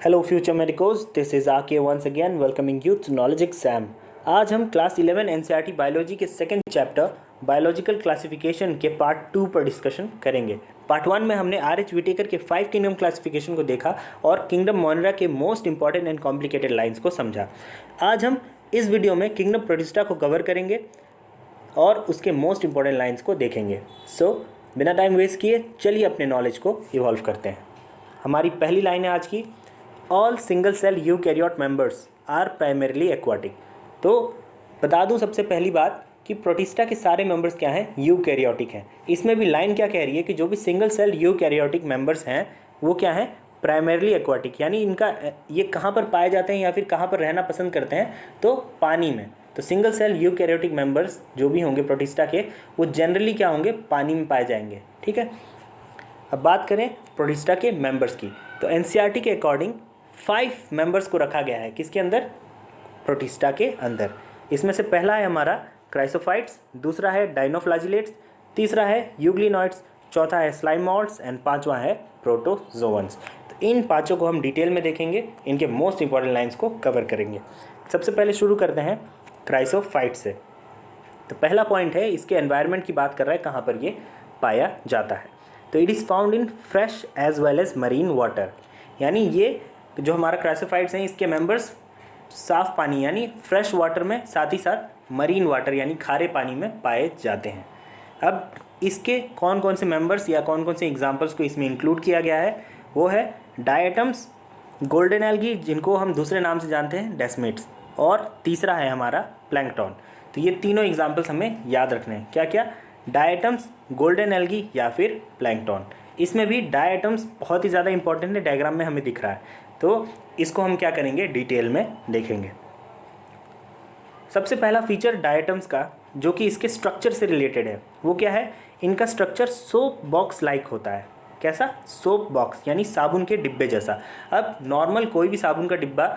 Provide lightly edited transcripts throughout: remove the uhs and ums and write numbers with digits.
Hello future medicos, this is आके once again welcoming you to knowledge exam. आज हम class 11 NCERT biology के second chapter biological classification के part 2 पर discussion करेंगे। पार्ट 1 में हमने आर.एच. विटेकर के 5 किंगडम क्लासिफिकेशन को देखा और किंगडम मोनेरा के most important and complicated lines को समझा। आज हम इस वीडियो में किंगडम प्रोटिस्टा को कवर करेंगे और उसके मोस्ट इंपॉर्टेंट लाइन्स को देखेंगे। सो बिना टाइम वेस्ट किए चलिए अपने नॉलेज को इवॉल्व करते हैं। हमारी पहली लाइन है आज की, all single cell eukaryote members are primarily aquatic. तो बता दूं सबसे पहली बात कि प्रोटिस्टा के सारे मेंबर्स क्या हैं, यूकैरियोटिक हैं। इसमें भी लाइन क्या कह रही है कि जो भी सिंगल सेल यूकैरियोटिक मेंबर्स हैं वो क्या हैं, प्राइमरीली एक्वाटिक, यानी इनका ये कहाँ पर पाए जाते हैं या फिर कहाँ पर रहना पसंद करते हैं, तो पानी में। तो सिंगल सेल यूकैरियोटिक मेंबर्स जो भी होंगे प्रोटिस्टा के, वो जनरली क्या होंगे, पानी में पाए जाएंगे। ठीक है, अब बात करें प्रोटिस्टा के मेंबर्स की, तो एनसीईआरटी के अकॉर्डिंग 5 मेंबर्स को रखा गया है। किसके अंदर, प्रोटिस्टा के अंदर। इसमें से पहला है हमारा क्राइसोफाइट्स, दूसरा है डाइनोफ्लाजिलेट्स, तीसरा है यूग्लिनॉइड्स, चौथा है स्लाइमॉल्ट्स एंड पांचवा है प्रोटोजोअन्स। तो इन पांचों को हम डिटेल में देखेंगे, इनके मोस्ट इंपॉर्टेंट लाइंस को कवर करेंगे। सबसे पहले शुरू करते हैं क्राइसोफाइट से। तो पहला पॉइंट है, इसके एनवायरनमेंट की बात कर रहा है, कहाँ पर ये पाया जाता है। तो it is found in fresh as well as marine water, यानी ये जो हमारा क्राइसोफाइट्स हैं इसके मेंबर्स साफ़ पानी यानी फ्रेश वाटर में, साथ ही साथ मरीन वाटर यानी खारे पानी में पाए जाते हैं। अब इसके कौन कौन से मेंबर्स या कौन कौन से एग्जांपल्स को इसमें इंक्लूड किया गया है, वो है डायटम्स, गोल्डन एल्गी जिनको हम दूसरे नाम से जानते हैं डेस्मिड्स, और तीसरा है हमारा प्लैंकटन। तो ये तीनों एग्जाम्पल्स हमें याद रखने हैं, क्या क्या, डायटम्स, गोल्डन एल्गी या फिर प्लैंकटन। इसमें भी डायटम्स बहुत ही ज़्यादा इंपॉर्टेंट है, डायग्राम में हमें दिख रहा है, तो इसको हम क्या करेंगे, डिटेल में देखेंगे। सबसे पहला फीचर डायटम्स का जो कि इसके स्ट्रक्चर से रिलेटेड है, वो क्या है, इनका स्ट्रक्चर सोप बॉक्स लाइक होता है। कैसा, सोप बॉक्स यानी साबुन के डिब्बे जैसा। अब नॉर्मल कोई भी साबुन का डिब्बा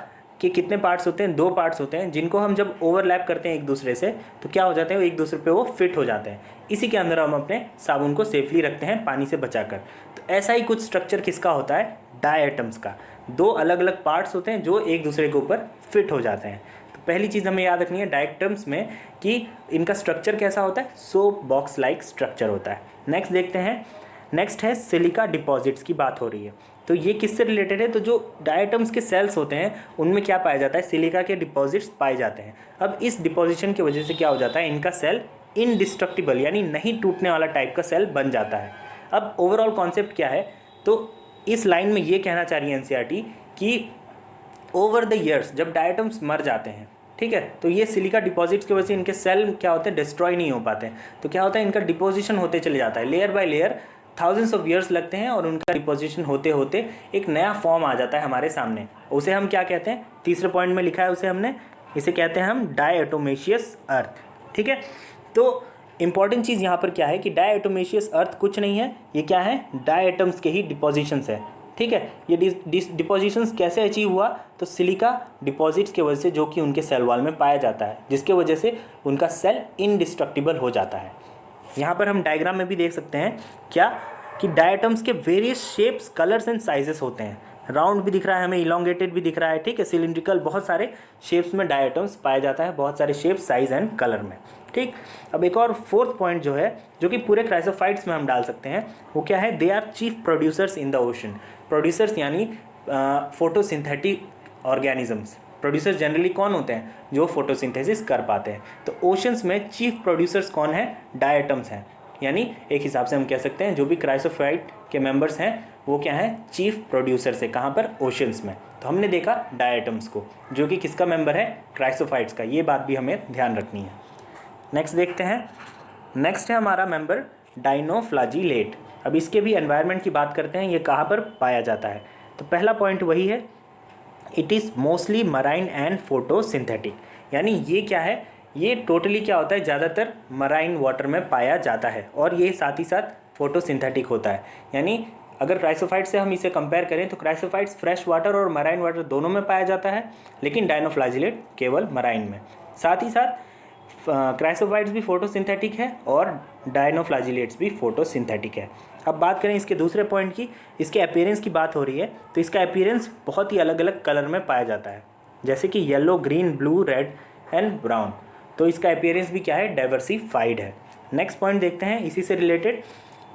के कितने पार्ट्स होते हैं, 2 पार्ट्स होते हैं, जिनको हम जब ओवरलैप करते हैं एक दूसरे से तो क्या हो जाते हैं, वो एक दूसरे पे वो फिट हो जाते हैं। इसी के अंदर हम अपने साबुन को सेफली रखते हैं पानी से बचाकर। तो ऐसा ही कुछ स्ट्रक्चर किसका होता है, डायटम्स का। 2 अलग अलग पार्ट्स होते हैं जो एक दूसरे के ऊपर फिट हो जाते हैं। तो पहली चीज़ हमें याद रखनी है डायटम्स में कि इनका स्ट्रक्चर कैसा होता है, सोप बॉक्स लाइक स्ट्रक्चर होता है। नेक्स्ट देखते हैं, नेक्स्ट है सिलिका डिपॉजिट्स की बात हो रही है। तो ये किससे रिलेटेड है, तो जो डायटम्स के सेल्स होते हैं उनमें क्या पाया जाता है, सिलिका के डिपॉजिट्स पाए जाते हैं। अब इस डिपॉजिशन की वजह से क्या हो जाता है, इनका सेल इनडिस्ट्रक्टिबल यानी नहीं टूटने वाला टाइप का सेल बन जाता है। अब ओवरऑल कॉन्सेप्ट क्या है, तो इस लाइन में ये कहना चाह रही है एनसीईआरटी कि ओवर द ईयर्स जब डायटम्स मर जाते हैं, ठीक है, तो ये सिलिका डिपॉजिट्स की वजह से इनके सेल क्या होते हैं, डिस्ट्रॉय नहीं हो पाते हैं। तो क्या होता है, इनका डिपोजिशन होते चले जाता है, layer by layer thousands of years लगते हैं और उनका डिपोजिशन होते होते एक नया फॉर्म आ जाता है हमारे सामने। उसे हम क्या कहते हैं, तीसरे पॉइंट में लिखा है उसे हमने, इसे कहते हैं हम डायटोमेशियस अर्थ। ठीक है, तो इंपॉर्टेंट चीज़ यहाँ पर क्या है कि डायटोमेशियस अर्थ कुछ नहीं है, ये क्या है, डायटम्स के ही डिपोजिशंस है। ठीक है, ये डिपोजिशंस कैसे अचीव हुआ, तो सिलिका डिपॉजिट्स की वजह से जो कि उनके सेल वॉल में पाया जाता है, जिसके वजह से उनका सेल इनडिस्ट्रक्टिबल हो जाता है। यहाँ पर हम डायग्राम में भी देख सकते हैं क्या, कि डायटम्स के various shapes, colours and sizes होते हैं। राउंड भी दिख रहा है हमें, इलोंगेटेड भी दिख रहा है, ठीक है, सिलिंड्रिकल, बहुत सारे शेप्स में डायटम्स पाया जाता है, बहुत सारे शेप, साइज एंड कलर में। ठीक, अब एक और 4th पॉइंट जो है, जो कि पूरे क्राइसोफाइट्स में हम डाल सकते हैं, वो क्या है, they are chief producers in the ocean. Producers यानी फोटोसिंथेटिक ऑर्गेनिजम्स। प्रोड्यूसर्स जनरली कौन होते हैं, जो फोटोसिंथेसिस कर पाते हैं। तो ओशंस में चीफ प्रोड्यूसर्स कौन है, डायटम्स हैं। यानी एक हिसाब से हम कह सकते हैं जो भी क्राइसोफाइट के मेंबर्स हैं वो क्या है, चीफ प्रोड्यूसर्स है। कहाँ पर, ओशंस में। तो हमने देखा डायटम्स को, जो कि किसका मेंबर है, क्राइसोफाइट्स का। ये बात भी हमें ध्यान रखनी है। नेक्स्ट देखते हैं, नेक्स्ट है हमारा मेंबर डाइनोफ्लाजिलेट। अब इसके भी एनवायरनमेंट की बात करते हैं, ये कहाँ पर पाया जाता है। तो पहला पॉइंट वही है, it is mostly marine and photosynthetic, यानी ये क्या है, ये टोटली क्या होता है, ज़्यादातर मराइन वाटर में पाया जाता है और ये साथ ही साथ फोटोसिंथेटिक होता है। यानी अगर क्राइसोफाइट से हम इसे कंपेयर करें तो क्राइसोफाइट्स फ्रेश वाटर और मराइन वाटर दोनों में पाया जाता है, लेकिन डाइनोफ्लाजिलेट केवल मराइन में। साथ ही साथ क्राइसोफाइट्स भी फोटोसिंथेटिक है और डाइनोफ्लाजिलेट्स भी फोटोसिंथेटिक है। अब बात करें इसके दूसरे पॉइंट की, इसके अपीयरेंस की बात हो रही है, तो इसका अपीयरेंस बहुत ही अलग अलग कलर में पाया जाता है, जैसे कि yellow, green, blue, red and brown. तो इसका अपीयरेंस भी क्या है, डाइवर्सिफाइड है। नेक्स्ट पॉइंट देखते हैं इसी से रिलेटेड,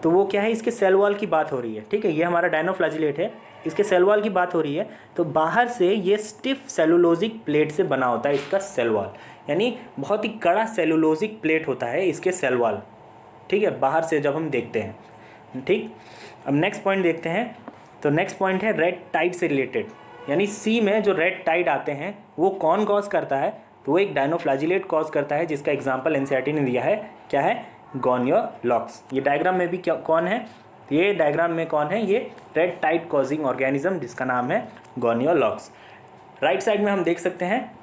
तो वो क्या है, इसके सेल वॉल की बात हो रही है। ठीक है, ये हमारा डायनोफ्लैजिलेट है, इसके सेल वॉल की बात हो रही है। तो बाहर से ये स्टिफ सेलुलोजिक प्लेट से बना होता है इसका सेल वॉल, यानी बहुत ही कड़ा सेलुलोजिक प्लेट होता है इसके सेल वॉल। ठीक है, बाहर से जब हम देखते हैं। ठीक, अब नेक्स्ट पॉइंट देखते हैं, तो नेक्स्ट पॉइंट है रेड टाइड से रिलेटेड, यानी सी में जो रेड टाइड आते हैं वो कौन कॉज करता है, तो वो एक डायनोफ्लैजिलेट कॉज करता है, जिसका एग्जाम्पल एनसीईआरटी ने दिया है, क्या है, गोनियोलॉक्स। ये डायग्राम में भी क्या कौन है, ये डायग्राम में कौन है, ये रेड टाइड कॉजिंग ऑर्गेनिज्म जिसका नाम है गोनियोलॉक्स। राइट साइड में हम देख सकते हैं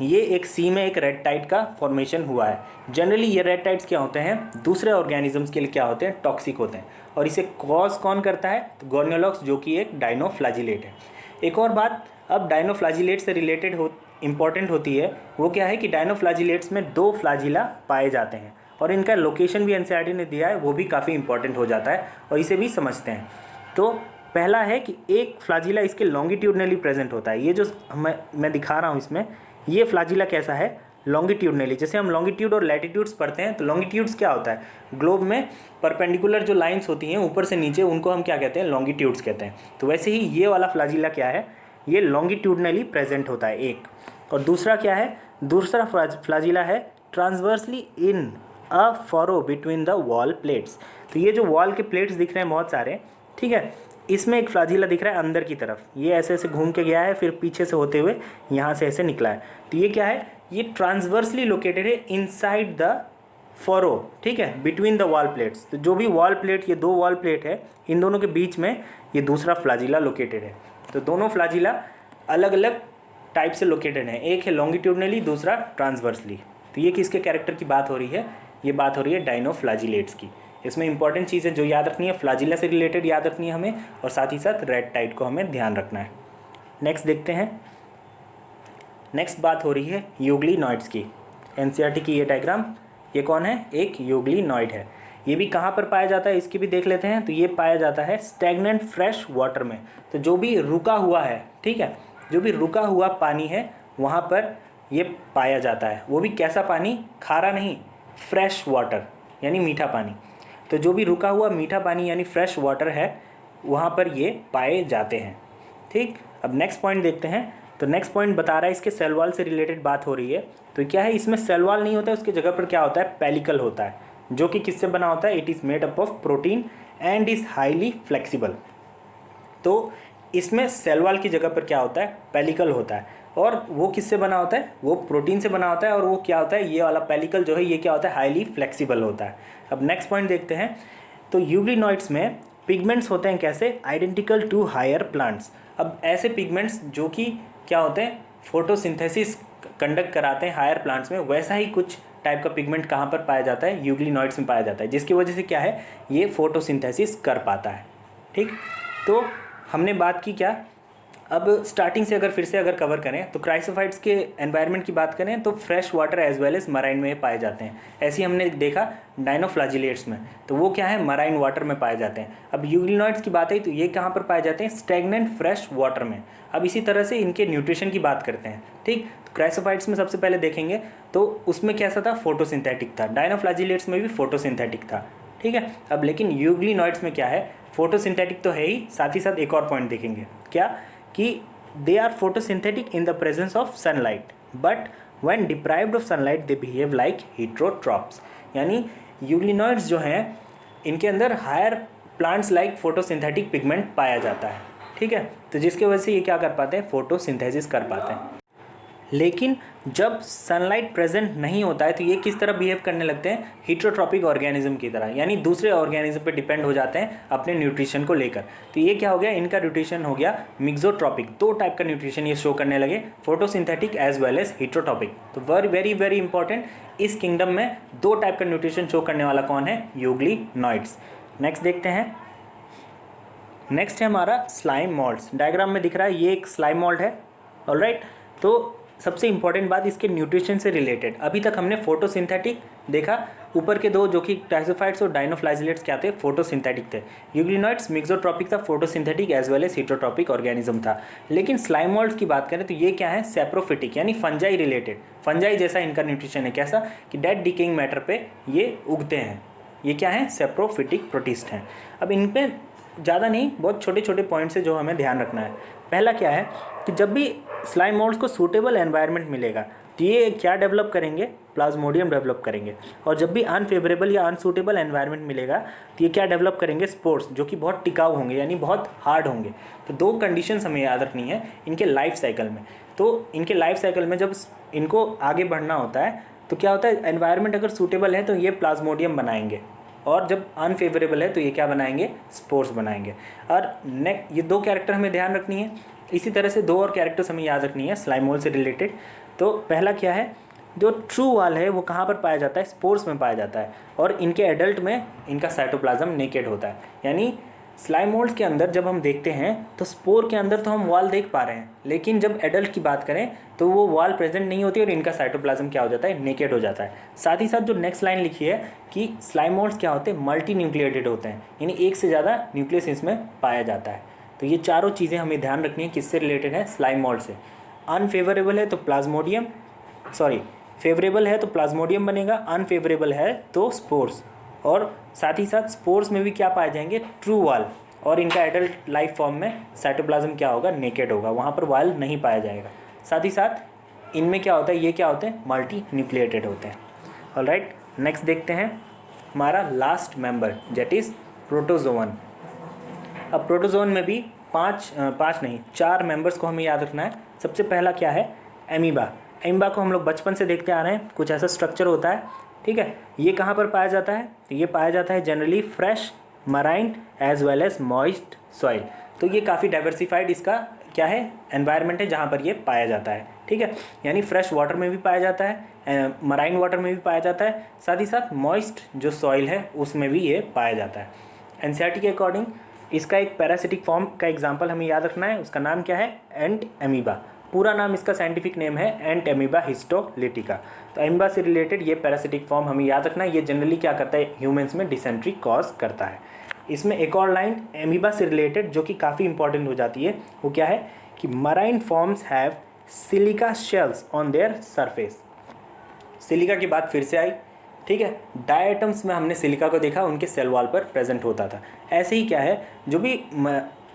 ये एक सी में एक रेड टाइड का फॉर्मेशन हुआ है। जनरली ये रेड टाइड्स क्या होते हैं, दूसरे ऑर्गेनिजम्स के लिए क्या होते हैं, टॉक्सिक होते हैं, और इसे कॉज कौन करता है, तो गोनियोलॉक्स, जो कि एक डायनोफ्लैजिलेट है। एक और बात अब डायनोफ्लैजिलेट से रिलेटेड इंपॉर्टेंट होती है, वो क्या है कि डायनोफ्लैजिलेट्स में 2 फ्लैजिला पाए जाते हैं, और इनका लोकेशन भी एनसीईआरटी ने दिया है, वो भी काफ़ी इंपॉर्टेंट हो जाता है, और इसे भी समझते हैं। तो पहला है कि एक फ्लैजिला इसके लॉन्गिट्यूडनली प्रेजेंट होता है। ये जो मैं दिखा रहा हूँ इसमें, ये फ्लैजिला कैसा है, लॉन्गिट्यूडनली। जैसे हम लॉन्गिट्यूड और लैटिट्यूड्स पढ़ते हैं, तो लॉन्गिट्यूड्स क्या होता है, ग्लोब में परपेंडिकुलर जो लाइंस होती हैं ऊपर से नीचे, उनको हम क्या कहते हैं, लॉन्गिट्यूड्स कहते हैं। तो वैसे ही ये वाला फ्लैजिला क्या है, ये लॉन्गिट्यूडनली प्रेजेंट होता है एक। और दूसरा क्या है, दूसरा फ्लैजिला है transversely in a furrow between the wall plates. तो ये जो वॉल के प्लेट्स दिख रहे हैं बहुत सारे, ठीक है, इसमें एक फ्लैजिला दिख रहा है अंदर की तरफ, ये ऐसे ऐसे घूम के गया है, फिर पीछे से होते हुए यहाँ से ऐसे निकला है। तो ये क्या है, ये ट्रांसवर्सली लोकेटेड है इनसाइड द फॉरो, ठीक है, बिटवीन द वॉल प्लेट्स। तो जो भी वॉल प्लेट, ये 2 वॉल प्लेट है, इन दोनों के बीच में ये दूसरा फ्लैजिला लोकेटेड है। तो दोनों फ्लैजिला अलग अलग टाइप से लोकेटेड है, एक है लॉन्गिट्यूडनली, दूसरा ट्रांसवर्सली। तो ये किसके कैरेक्टर की बात हो रही है, ये बात हो रही है डायनोफ्लैजिलेट्स की। इसमें इंपॉर्टेंट चीज़ें जो याद रखनी है, फ्लैजिला से रिलेटेड याद रखनी है हमें, और साथ ही साथ रेड टाइड को हमें ध्यान रखना है। नेक्स्ट देखते हैं, नेक्स्ट बात हो रही है यूग्लिनॉइड्स की। एनसीईआरटी की ये डायग्राम, ये कौन है, एक यूग्लिनॉइड है। ये भी कहाँ पर पाया जाता है, इसकी भी देख लेते हैं। तो ये पाया जाता है स्टैग्नेंट फ्रेश वाटर में। तो जो भी रुका हुआ है, ठीक है, जो भी रुका हुआ पानी है वहाँ पर ये पाया जाता है। वो भी कैसा पानी, खारा नहीं, फ्रेश वाटर यानी मीठा पानी। तो जो भी रुका हुआ मीठा पानी यानी फ्रेश वाटर है, वहाँ पर ये पाए जाते हैं। ठीक, अब नेक्स्ट पॉइंट देखते हैं। तो नेक्स्ट पॉइंट बता रहा है इसके सेल वॉल से रिलेटेड बात हो रही है। तो क्या है, इसमें सेल वॉल नहीं होता है, उसकी जगह पर क्या होता है, पेलिकल होता है, जो कि किससे बना होता है, it is made up of protein and is highly flexible. तो इसमें सेल वॉल की जगह पर क्या होता है, पेलिकल होता है, और वो किससे बना होता है, वो प्रोटीन से बना होता है। और वो क्या होता है, ये वाला पेलिकल जो है, ये क्या होता है, हाईली फ्लेक्सिबल होता है। अब नेक्स्ट पॉइंट देखते हैं। तो यूग्लिनॉइड्स में पिगमेंट्स होते हैं कैसे, आइडेंटिकल टू हायर प्लांट्स। अब ऐसे पिगमेंट्स जो कि क्या होते हैं, फोटोसिंथेसिस कंडक्ट कराते हैं हायर प्लांट्स में, वैसा ही कुछ टाइप का पिगमेंट कहाँ पर पाया जाता है, यूग्लिनॉइड्स में पाया जाता है, जिसकी वजह से क्या है, ये फोटोसिंथेसिस कर पाता है। ठीक, तो हमने बात की क्या, अब स्टार्टिंग से फिर से अगर कवर करें, तो क्राइसोफाइट्स के एनवायरनमेंट की बात करें तो fresh water as well as marine में पाए जाते हैं। ऐसे ही हमने देखा डायनोफ्लैजिलेट्स में, तो वो क्या है, मराइन वाटर में पाए जाते हैं। अब यूग्लिनॉइड्स की बात है तो ये कहाँ पर पाए जाते हैं, स्टैग्नेंट फ्रेश वाटर में। अब इसी तरह से इनके न्यूट्रिशन की बात करते हैं। ठीक, तो क्राइसोफाइट्स में सबसे पहले देखेंगे तो उसमें कैसा था, फोटोसिंथेटिक था। डायनोफ्लैजिलेट्स में भी फोटोसिंथेटिक था। ठीक है, अब लेकिन यूग्लिनॉइड्स में क्या है, फोटोसिंथेटिक तो है ही, साथ ही साथ एक और पॉइंट देखेंगे क्या, कि they are photosynthetic in the presence of sunlight, but when deprived of sunlight they behave like heterotrophs। यानी यूग्लिनॉइड्स जो हैं, इनके अंदर higher plants like photosynthetic pigment पाया जाता है। ठीक है, तो जिसकी वजह से ये क्या कर पाते हैं, फोटोसिंथेसिस कर पाते हैं। लेकिन जब सनलाइट प्रेजेंट नहीं होता है तो ये किस तरह बिहेव करने लगते हैं, हीटरोट्रॉपिक ऑर्गेनिज्म की तरह, यानी दूसरे ऑर्गेनिज्म पे डिपेंड हो जाते हैं अपने न्यूट्रिशन को लेकर। तो ये क्या हो गया, इनका न्यूट्रिशन हो गया मिक्सोट्रॉपिक। 2 टाइप का न्यूट्रिशन ये शो करने लगे, फोटोसिंथेटिक एज वेल एज हीटरोट्रॉपिक। तो वेरी वेरी इंपॉर्टेंट, इस किंगडम में 2 टाइप का न्यूट्रिशन शो करने वाला कौन है, यूग्लिनॉइड्स। नेक्स्ट देखते हैं, नेक्स्ट है हमारा स्लाइम मॉल्ट्स। डायग्राम में दिख रहा है ये एक स्लाइम मॉल्ट है। ऑलराइट, तो सबसे इंपॉर्टेंट बात इसके न्यूट्रिशन से रिलेटेड, अभी तक हमने फोटोसिंथेटिक देखा, ऊपर के दो जो कि टाइसोफाइट्स और डाइनोफ्लाजिलेट्स क्या थे, फोटोसिंथेटिक थे। यूग्लिनॉइड्स मिक्सोट्रॉपिक था, photosynthetic as well as heterotrophic organism था। लेकिन स्लाइम मोल्ड्स की बात करें तो ये क्या है, सेप्रोफिटिक यानी फंजाई रिलेटेड, फंजाई जैसा इनका न्यूट्रिशन है। कैसा कि डेड डिकेइंग मैटर पे ये उगते हैं। ये क्या है, सेप्रोफिटिक प्रोटिस्ट हैं। अब इन पे ज़्यादा नहीं, बहुत छोटे छोटे पॉइंट्स है जो हमें ध्यान रखना है। पहला क्या है कि जब भी स्लाइम मोल्ड्स को सूटेबल एनवायरनमेंट मिलेगा तो ये क्या डेवलप करेंगे, प्लाज्मोडियम डेवलप करेंगे। और जब भी अनफेवरेबल या अनसूटेबल एनवायरनमेंट मिलेगा तो ये क्या डेवलप करेंगे, स्पोर्स, जो कि बहुत टिकाऊ होंगे यानी बहुत हार्ड होंगे। तो दो कंडीशंस हमें याद रखनी है इनके लाइफ साइकिल में। तो इनके लाइफ साइकिल में जब इनको आगे बढ़ना होता है तो क्या होता है, एनवायरनमेंट अगर सूटेबल है तो ये प्लाज्मोडियम बनाएंगे, और जब अनफेवरेबल है तो ये क्या बनाएंगे, स्पोर्स बनाएंगे। और ये दो कैरेक्टर हमें ध्यान रखनी है। इसी तरह से दो और कैरेक्टर्स हमें याद रखनी है स्लाइम मोल्ड से रिलेटेड। तो पहला क्या है, जो ट्रू वाल है वो कहाँ पर पाया जाता है, स्पोर्स में पाया जाता है। और इनके एडल्ट में इनका साइटोप्लाज्म नेकेड होता है। यानी स्लाइम मोल्ड्स के अंदर जब हम देखते हैं तो स्पोर के अंदर तो हम वॉल देख पा रहे हैं, लेकिन जब एडल्ट की बात करें तो वो वॉल प्रेजेंट नहीं होती और इनका साइटोप्लाज्म क्या हो जाता है, नेकेड हो जाता है। साथ ही साथ जो नेक्स्ट लाइन लिखी है कि स्लाइम मोल्ड्स क्या होते हैं, मल्टी न्यूक्लिएटेड होते हैं, यानी एक से ज़्यादा न्यूक्लियस इसमें पाया जाता है। तो ये चारों चीज़ें हमें ध्यान रखनी है, किससे रिलेटेड है, स्लाइम मोल्ड से। अनफेवरेबल है तो प्लाज्मोडियम, फेवरेबल है तो प्लाज्मोडियम बनेगा, अनफेवरेबल है तो स्पोर्स। और साथ ही साथ स्पोर्स में भी क्या पाए जाएंगे, ट्रू वाल। और इनका एडल्ट लाइफ फॉर्म में साइटोप्लाज्म क्या होगा, नेकेड होगा, वहाँ पर वाल नहीं पाया जाएगा। साथ ही साथ इनमें क्या होता है, ये क्या होते हैं, मल्टी न्यूक्लिएटेड होते हैं। ऑलराइट, नेक्स्ट देखते हैं हमारा last member that is protozoan. अब प्रोटोजोन में भी चार मेंबर्स को हमें याद रखना है। सबसे पहला क्या है, एमीबा। एमीबा को हम लोग बचपन से देखते आ रहे हैं, कुछ ऐसा स्ट्रक्चर होता है, ठीक है। ये कहाँ पर पाया जाता है, तो ये पाया जाता है generally fresh marine as well as moist soil. तो ये काफ़ी डाइवर्सिफाइड इसका क्या है, एनवायरनमेंट है जहाँ पर ये पाया जाता है, ठीक है। यानी फ्रेश वाटर में भी पाया जाता है, मराइन वाटर में भी पाया जाता है, साथ ही साथ मॉइस्ट जो सॉइल है उसमें भी ये पाया जाता है। एनसीईआरटी के अकॉर्डिंग इसका एक पैरासिटिक फॉर्म का एग्जाम्पल हमें याद रखना है, उसका नाम क्या है, एंट एमीबा। पूरा नाम इसका साइंटिफिक नेम है एंट एमीबा हिस्टोलिटिका। तो एमीबा से रिलेटेड ये पैरासिटिक फॉर्म हमें याद रखना है। ये जनरली क्या करता है, ह्यूमंस में डिसेंट्री कॉज करता है। इसमें एक और लाइन एमीबा से रिलेटेड जो कि काफ़ी इंपॉर्टेंट हो जाती है, वो क्या है कि marine forms have silica shells on their surface. Silica की बात फिर से आई, ठीक है। डायटम्स में हमने सिलिका को देखा, उनके सेल वॉल पर प्रेजेंट होता था। ऐसे ही क्या है, जो भी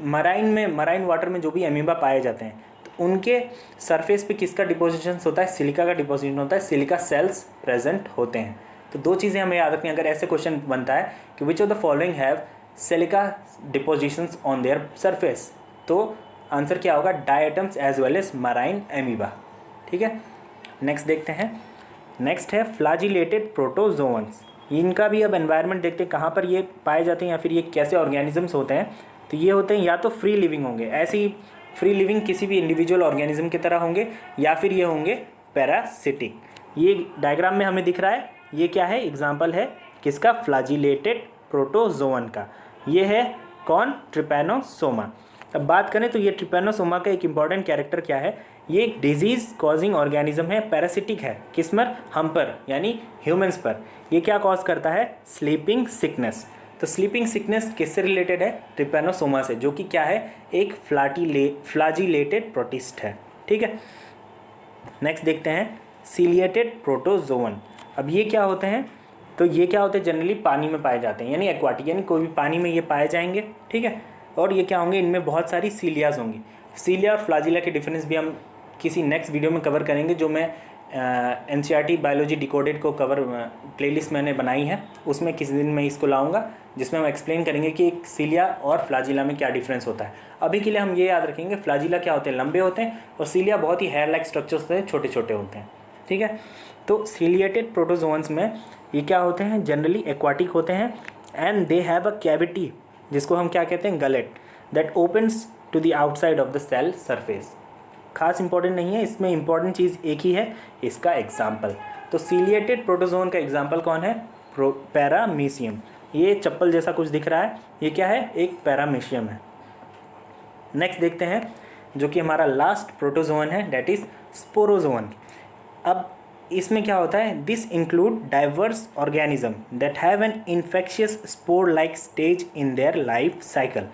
मराइन वाटर में जो भी एमीबा पाए जाते हैं तो उनके सरफेस पे किसका डिपोजिशन होता है, सिलिका का डिपोजिशन होता है, सिलिका सेल्स प्रेजेंट होते हैं। तो दो चीज़ें हमें याद रखनी है। अगर ऐसे क्वेश्चन बनता है कि which of the following have silica depositions on their surface, तो आंसर क्या होगा, diatoms as well as marine amoeba, ठीक है। नेक्स्ट देखते हैं, नेक्स्ट है फ्लैजिलेटेड प्रोटोजोअन्स। इनका भी अब एनवायरनमेंट देखते हैं कहाँ पर ये पाए जाते हैं या फिर ये कैसे ऑर्गेनिजम्स होते हैं। तो ये होते हैं या तो फ्री लिविंग होंगे, ऐसे ही फ्री लिविंग किसी भी इंडिविजुअल ऑर्गेनिज्म की तरह होंगे, या फिर ये होंगे पैरासिटिक। ये डायग्राम में हमें दिख रहा है, ये क्या है, एग्जाम्पल है किसका, फ्लैजिलेटेड प्रोटोजोअन का। ये है कौन, ट्रिपैनोसोमा। अब बात करें तो ये ट्रिपैनोसोमा का एक इंपॉर्टेंट कैरेक्टर क्या है, ये एक डिजीज़ कॉजिंग ऑर्गेनिज्म है, पैरासिटिक है। किस पर, हम पर यानी ह्यूमंस पर। ये क्या कॉज करता है, स्लीपिंग सिकनेस। तो स्लीपिंग सिकनेस किससे रिलेटेड है, ट्रिपैनोसोमा से, जो कि क्या है, एक फ्लैजिलेटेड प्रोटिस्ट है, ठीक है। नेक्स्ट देखते हैं सीलिएटेड प्रोटोजोअन। अब ये क्या होते हैं, तो ये क्या होते हैं, जनरली पानी में पाए जाते हैं, यानी एक्वाटिक, यानी कोई भी पानी में ये पाए जाएंगे, ठीक है। और ये क्या होंगे, इनमें बहुत सारी सीलियाज होंगी। सीलिया और फ्लैजिला के डिफरेंस भी हम किसी नेक्स्ट वीडियो में कवर करेंगे, जो मैं एनसीईआरटी बायोलॉजी डिकोडेड को कवर प्लेलिस्ट मैंने बनाई है, उसमें किसी दिन मैं इसको लाऊंगा, जिसमें हम एक्सप्लेन करेंगे कि एक सीलिया और फ्लैजिला में क्या डिफरेंस होता है। अभी के लिए हम ये याद रखेंगे, फ्लैजिला क्या होते हैं, लंबे होते हैं, और सीलिया बहुत ही हेयर लाइक स्ट्रक्चर्स होते हैं, छोटे छोटे होते हैं, ठीक है। तो सीलिएटेड प्रोटोजोअन्स में ये क्या होते हैं, जनरली एक्वाटिक होते हैं, and they have a cavity, जिसको हम क्या कहते हैं, gullet, that opens to the outside of the cell surface. खास इंपॉर्टेंट नहीं है, इसमें इंपॉर्टेंट चीज़ एक ही है, इसका एग्जाम्पल। तो सीलिएटेड प्रोटोजोअन का एग्जाम्पल कौन है, पैरामीशियम। ये चप्पल जैसा कुछ दिख रहा है, ये क्या है, एक पैरामीशियम है। नेक्स्ट देखते हैं, जो कि हमारा लास्ट प्रोटोजोन है, डेट इज स्पोरोजोन। अब इसमें क्या होता है, this include diverse organism that have an infectious spore like stage in their life cycle.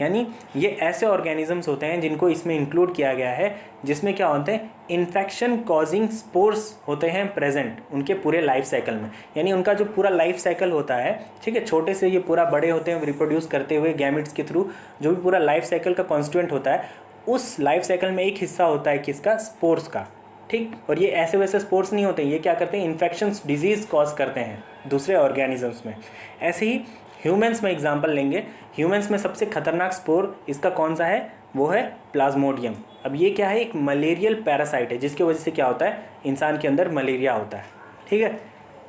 यानी ये ऐसे ऑर्गेनिजम्स होते हैं जिनको इसमें इंक्लूड किया गया है जिसमें क्या होते हैं, इन्फेक्शन कॉजिंग स्पोर्स होते हैं प्रेजेंट उनके पूरे लाइफ साइकिल में। यानी उनका जो पूरा लाइफ साइकिल होता है, ठीक है, छोटे से ये पूरा बड़े होते हैं रिप्रोड्यूस करते हुए गैमेट्स के थ्रू, जो भी पूरा लाइफ साइकिल का कॉन्स्टिट्यूएंट होता है, उस लाइफ साइकिल में एक हिस्सा होता है किसका, स्पोर्स का, ठीक। और ये ऐसे वैसे स्पोर्स नहीं होते हैं, ये क्या करते हैं, इन्फेक्शंस डिजीज़ कॉज करते हैं दूसरे ऑर्गेनिजम्स में। ऐसे ही ह्यूमंस में एग्जांपल लेंगे, ह्यूमंस में सबसे खतरनाक स्पोर इसका कौन सा है, वो है प्लाज्मोडियम। अब ये क्या है, एक मलेरियल पैरासाइट है जिसकी वजह से क्या होता है, इंसान के अंदर मलेरिया होता है, ठीक है।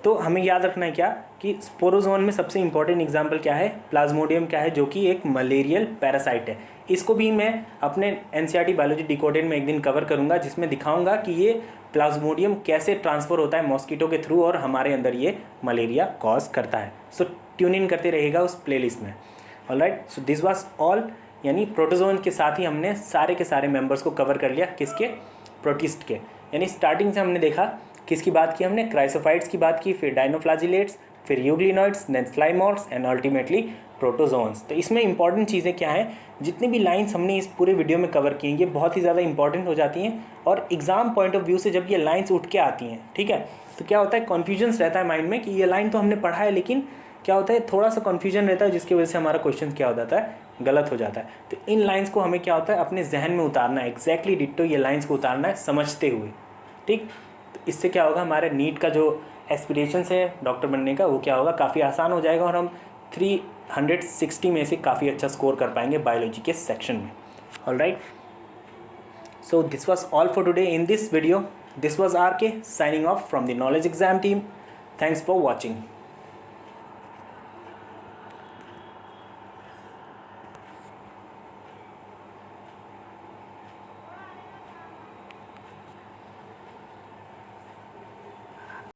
तो हमें याद रखना है क्या कि स्पोरोजोन में सबसे इंपॉर्टेंट एग्जांपल क्या है, प्लाज्मोडियम क्या है, जो कि एक मलेरियल पैरासाइट है। इसको भी मैं अपने एनसीईआरटी बायोलॉजी डिकोडेड में एक दिन कवर करूंगा, जिसमें दिखाऊंगा कि ये प्लाज्मोडियम कैसे ट्रांसफ़र होता है मॉस्किटो के थ्रू और हमारे अंदर ये मलेरिया कॉज करता है। सो ट्यून इन करते रहेगा उस प्लेलिस्ट में। Alright, so this was all, यानी प्रोटोजोन के साथ ही हमने सारे के सारे मेंबर्स को कवर कर लिया, किसके, प्रोटिस्ट के। यानी स्टार्टिंग से हमने देखा किसकी बात की, हमने क्राइसोफाइट्स की बात की, फिर डाइनोफ्लाजिलेट्स, फिर euglenoids, then slime moulds and ultimately protozoans. तो इसमें इंपॉर्टेंट चीज़ें क्या हैं, जितनी भी लाइंस हमने इस पूरे वीडियो में कवर की हैं ये बहुत ही ज़्यादा इंपॉर्टेंट हो जाती हैं, और एग्जाम पॉइंट ऑफ व्यू से जब ये लाइंस उठ के आती हैं, ठीक है, तो क्या होता है, कन्फ्यूजन्स रहता है माइंड में कि ये लाइन तो हमने पढ़ा है, लेकिन क्या होता है, थोड़ा सा कन्फ्यूजन रहता है जिसकी वजह से हमारा क्वेश्चन क्या हो जाता है, गलत हो जाता है। तो इन लाइंस को हमें क्या होता है, अपने जहन में उतारना है, एग्जैक्टली डिट्टो ये लाइंस को उतारना है समझते हुए, ठीक। तो इससे क्या होगा, हमारे नीट का जो एस्पिरेशंस है डॉक्टर बनने का, वो क्या होगा, काफ़ी आसान हो जाएगा और हम 360 में से काफ़ी अच्छा स्कोर कर पाएंगे बायोलॉजी के सेक्शन में। Alright, so this was all for today in this video. This was RK signing off from the knowledge exam team. Thanks for watching.